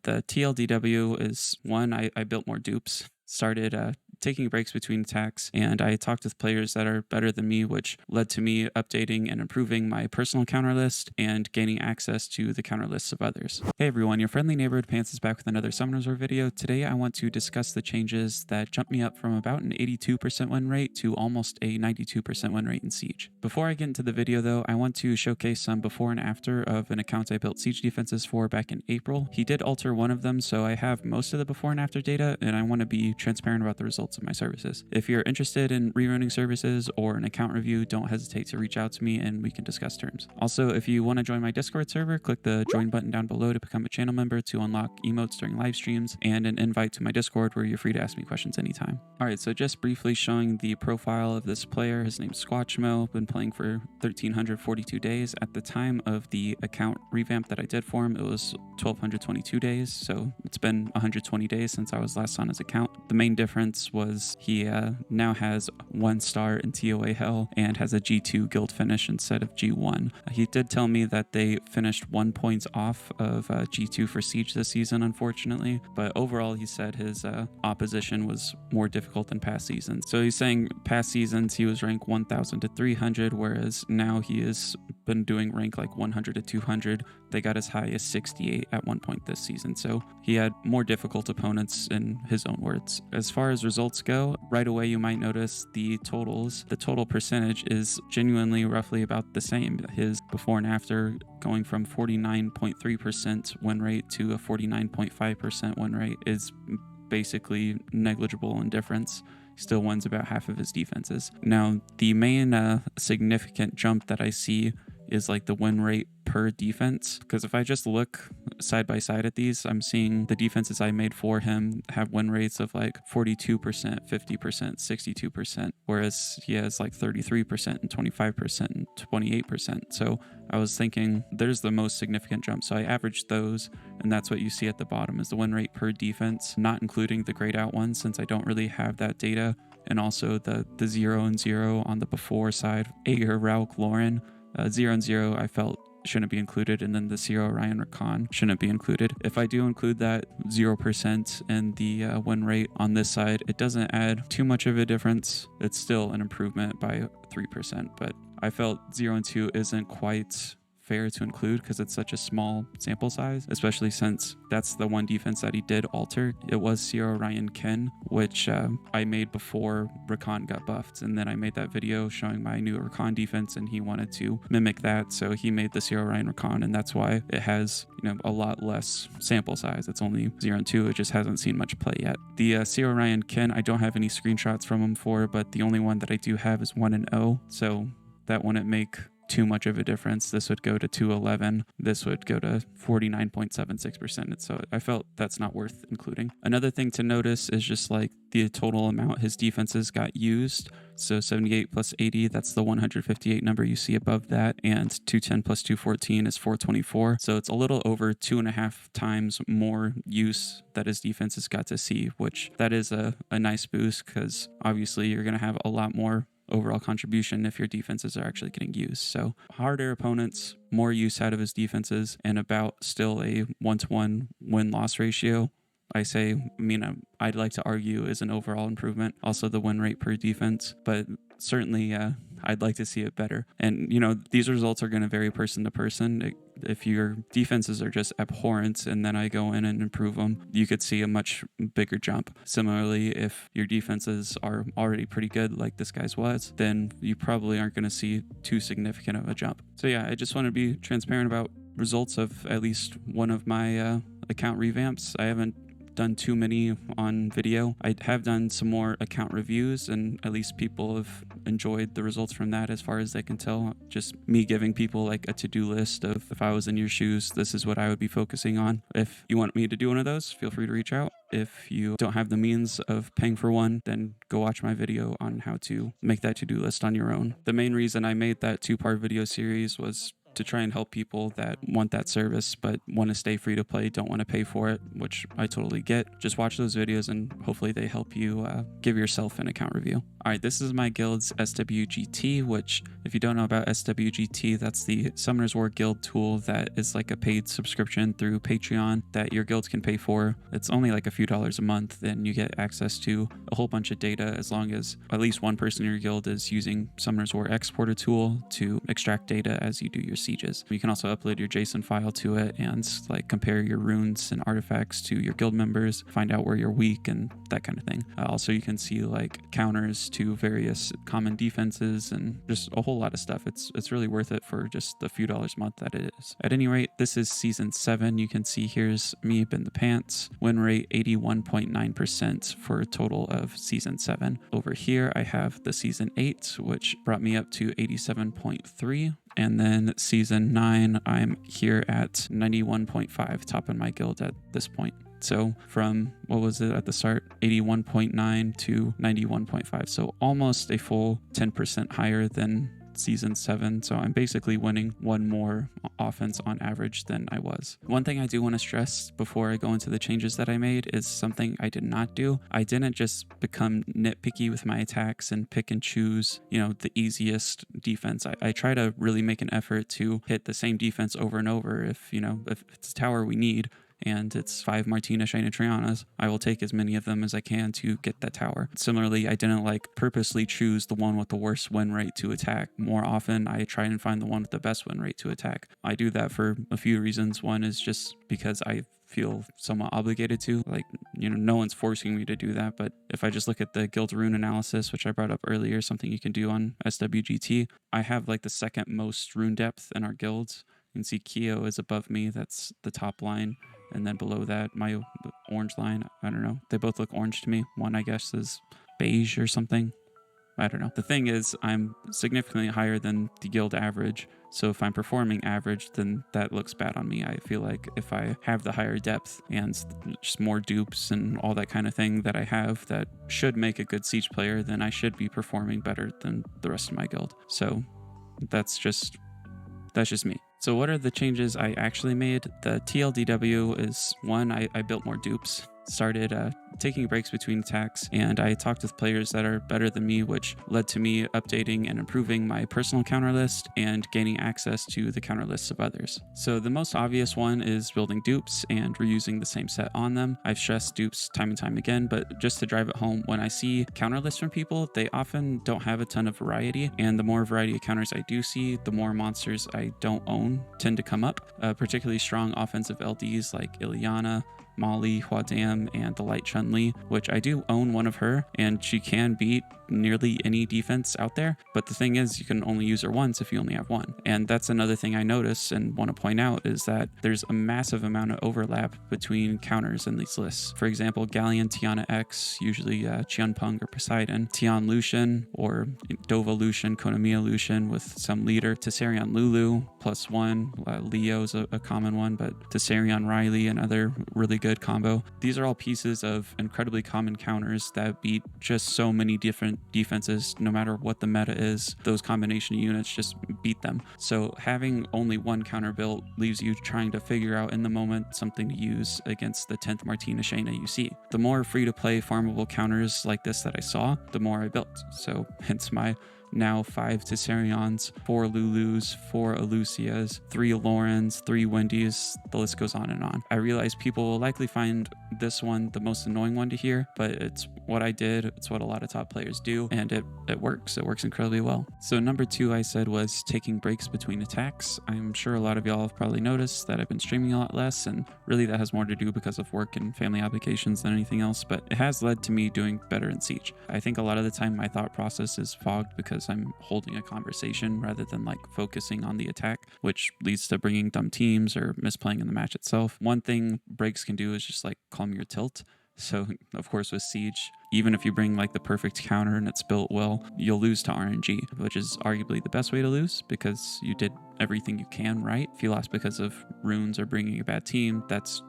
The TLDW is one, I built more dupes, started taking breaks between attacks, and I talked with players that are better than me, which led to me updating and improving my personal counter list and gaining access to the counter lists of others. Hey everyone, your friendly neighborhood Pants is back with another Summoners War video. Today I want to discuss the changes that jumped me up from about an 82% win rate to almost a 92% win rate in Siege. Before I get into the video though, I want to showcase some before and after of an account I built Siege defenses for back in April. He did alter one of them, so I have most of the before and after data, and I want to be transparent about the results of my services. If you're interested in rerunning services or an account review, don't hesitate to reach out to me and we can discuss terms. Also, if you want to join my Discord server, click the join button down below to become a channel member to unlock emotes during live streams and an invite to my Discord where you're free to ask me questions anytime. Alright, so just briefly showing the profile of this player. His name's Squatchmo, been playing for 1,342 days. At the time of the account revamp that I did for him, it was 1,222 days, so it's been 120 days since I was last on his account. The main difference was he now has 1 star in TOA Hell and has a G2 guild finish instead of G1. He did tell me that they finished 1 point off of G2 for Siege this season, unfortunately, but overall he said his opposition was more difficult than past seasons. So he's saying past seasons he was ranked 1,000 to 300, whereas now he has been doing rank like 100 to 200. They got as high as 68 at one point this season, so he had more difficult opponents in his own words. As far as results go, right away you might notice the totals. The total percentage is genuinely roughly about the same. His before and after going from 49.3% win rate to a 49.5% win rate is basically negligible in difference. He still wins about half of his defenses. Now, the main significant jump that I see is like the win rate per defense, because if I just look side by side at these, I'm seeing the defenses I made for him have win rates of like 42%, 50%, 62%, whereas he has like 33% and 25% and 28%. So I was thinking there's the most significant jump, so I averaged those, and that's what you see at the bottom is the win rate per defense, not including the grayed out ones since I don't really have that data, and also the 0 and 0 on the before side. Ager, Rauk, Lauren, 0 and 0 I felt shouldn't be included, and then the 0 Ryan Rakan shouldn't be included. If I do include that 0% and the win rate on this side, it doesn't add too much of a difference. It's still an improvement by 3%, but I felt 0 and 2 isn't quite fair to include because it's such a small sample size, especially since that's the one defense that he did alter. It was 0 Ryan Ken, which I made before Rakan got buffed, and then I made that video showing my new Rakan defense, and he wanted to mimic that, so he made the 0 Ryan Rakan, and that's why it has, you know, a lot less sample size. It's only 0 and 2. It just hasn't seen much play yet. The 0 Ryan Ken, I don't have any screenshots from him for, but the only one that I do have is 1 and 0, so that wouldn't make too much of a difference. This would go to 211. This would go to 49.76%. So I felt that's not worth including. Another thing to notice is just like the total amount his defenses got used. So 78 plus 80, that's the 158 number you see above that. And 210 plus 214 is 424. So it's a little over 2.5 times more use that his defenses got to see, which that is a nice boost because obviously you're going to have a lot more overall contribution if your defenses are actually getting used. So harder opponents, more use out of his defenses, and about still a 1-to-1 win-loss ratio. I'd like to argue is an overall improvement. Also the win rate per defense, but certainly I'd like to see it better. And, you know, these results are going to vary person to person. If your defenses are just abhorrent and then I go in and improve them, you could see a much bigger jump. Similarly, if your defenses are already pretty good like this guy's was, then you probably aren't going to see too significant of a jump. So yeah, I just want to be transparent about results of at least one of my account revamps. I haven't done too many on video. I have done some more account reviews, and at least people have enjoyed the results from that as far as they can tell. Just me giving people like a to-do list of, if I was in your shoes, this is what I would be focusing on. If you want me to do one of those, feel free to reach out. If you don't have the means of paying for one, then go watch my video on how to make that to-do list on your own. The main reason I made that 2-part video series was to try and help people that want that service but want to stay free to play, don't want to pay for it, which I totally get. Just watch those videos and hopefully they help you give yourself an account review. All right, this is my guild's SWGT, which if you don't know about SWGT, that's the Summoners War Guild tool that is like a paid subscription through Patreon that your guilds can pay for. It's only like a few dollars a month, and you get access to a whole bunch of data as long as at least one person in your guild is using Summoners War Exporter tool to extract data as you do your sieges. You can also upload your JSON file to it and like compare your runes and artifacts to your guild members, find out where you're weak and that kind of thing. Also, you can see like counters to various common defenses and just a whole lot of stuff. It's really worth it for just the few dollars a month that it is. At any rate, this is season 7. You can see here's me, BenThePants. Win rate 81.9% for a total of season 7. Over here, I have the season 8, which brought me up to 87.3. And then season 9, I'm here at 91.5, top in my guild at this point. So from, what was it at the start? 81.9 to 91.5. So almost a full 10% higher than season 7. So I'm basically winning one more offense on average than I was. One thing I do want to stress before I go into the changes that I made is something I did not do. I didn't just become nitpicky with my attacks and pick and choose, the easiest defense. I try to really make an effort to hit the same defense over and over. If it's a tower we need, and it's 5 Martina Shayna Trianas, I will take as many of them as I can to get that tower. Similarly, I didn't purposely choose the one with the worst win rate to attack. More often, I try and find the one with the best win rate to attack. I do that for a few reasons. One is just because I feel somewhat obligated to. No one's forcing me to do that, but if I just look at the guild rune analysis, which I brought up earlier, something you can do on SWGT, I have the second most rune depth in our guilds. You can see Kyo is above me, that's the top line. And then below that, my orange line, I don't know. They both look orange to me. One, I guess, is beige or something. I don't know. The thing is, I'm significantly higher than the guild average. So if I'm performing average, then that looks bad on me. I feel like if I have the higher depth and just more dupes and all that kind of thing that I have that should make a good siege player, then I should be performing better than the rest of my guild. So that's just me. So what are the changes I actually made? The TLDW is one, I built more dupes, started taking breaks between attacks, and I talked with players that are better than me, which led to me updating and improving my personal counter list and gaining access to the counter lists of others. So the most obvious one is building dupes and reusing the same set on them. I've stressed dupes time and time again, but just to drive it home, when I see counter lists from people, they often don't have a ton of variety, and the more variety of counters I do see, the more monsters I don't own tend to come up. Particularly strong offensive LDs like Ileana, Molly, Huadam, and the Light Chun-Li, which I do own one of her, and she can beat nearly any defense out there. But the thing is, you can only use her once if you only have one. And that's another thing I notice and want to point out is that there's a massive amount of overlap between counters in these lists. For example, Galleon Tiana X, usually Qianpeng or Poseidon, Tian Lucian or Dova Lucian, Konamiya Lucian with some leader, Tessarion Lulu +1, Leo's a common one, but Tessarion Riley, another really good combo. These are all pieces of incredibly common counters that beat just so many different defenses. No matter what the meta is, those combination units just beat them. So having only one counter built leaves you trying to figure out in the moment something to use against the 10th Martina Shayna you see. The more free-to-play farmable counters like this that I saw, the more I built. So hence my now 5 Tessarions, 4 Lulus, 4 Alucias, 3 Laurens, 3 Wendy's, the list goes on and on. I realize people will likely find this one the most annoying one to hear, but it's what I did, it's what a lot of top players do, and it works. It works incredibly well. So number 2 I said was taking breaks between attacks. I'm sure a lot of y'all have probably noticed that I've been streaming a lot less, and really that has more to do because of work and family obligations than anything else, but it has led to me doing better in Siege. I think a lot of the time my thought process is fogged because I'm holding a conversation rather than focusing on the attack, which leads to bringing dumb teams or misplaying in the match itself. One thing breaks can do is just calm your tilt. So of course with Siege, even if you bring like the perfect counter and it's built well, you'll lose to RNG, which is arguably the best way to lose because you did everything you can right. If you lost because of runes or bringing a bad team, that's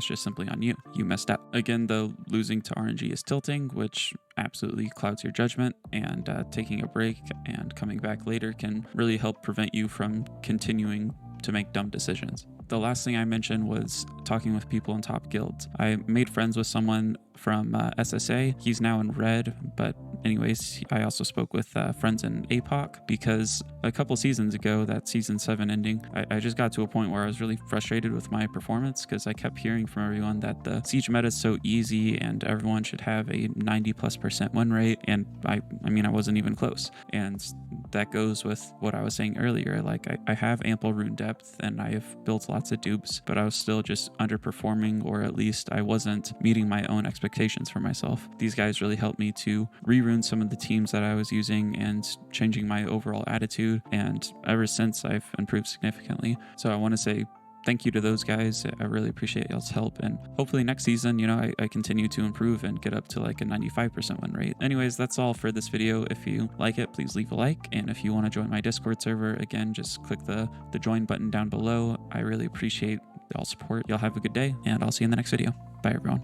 just simply on you. You messed up. Again, though, losing to RNG is tilting, which absolutely clouds your judgment, and taking a break and coming back later can really help prevent you from continuing to make dumb decisions. The last thing I mentioned was talking with people in top guilds. I made friends with someone from SSA. He's now in red, but anyways, I also spoke with friends in APOC because a couple seasons ago, that season 7 ending, I just got to a point where I was really frustrated with my performance because I kept hearing from everyone that the Siege meta is so easy and everyone should have a 90+% win rate, and I wasn't even close. And that goes with what I was saying earlier. Like I have ample rune depth and I have built lots of dupes, but I was still just underperforming, or at least I wasn't meeting my own expectations for myself. These guys really helped me to rerune some of the teams that I was using and changing my overall attitude, and ever since I've improved significantly. So I want to say thank you to those guys. I really appreciate y'all's help, and hopefully next season, I continue to improve and get up to like a 95% win rate. Anyways, that's all for this video. If you like it, please leave a like, and if you want to join my Discord server, again, just click the join button down below. I really appreciate y'all's support. Y'all have a good day, and I'll see you in the next video. Bye, everyone.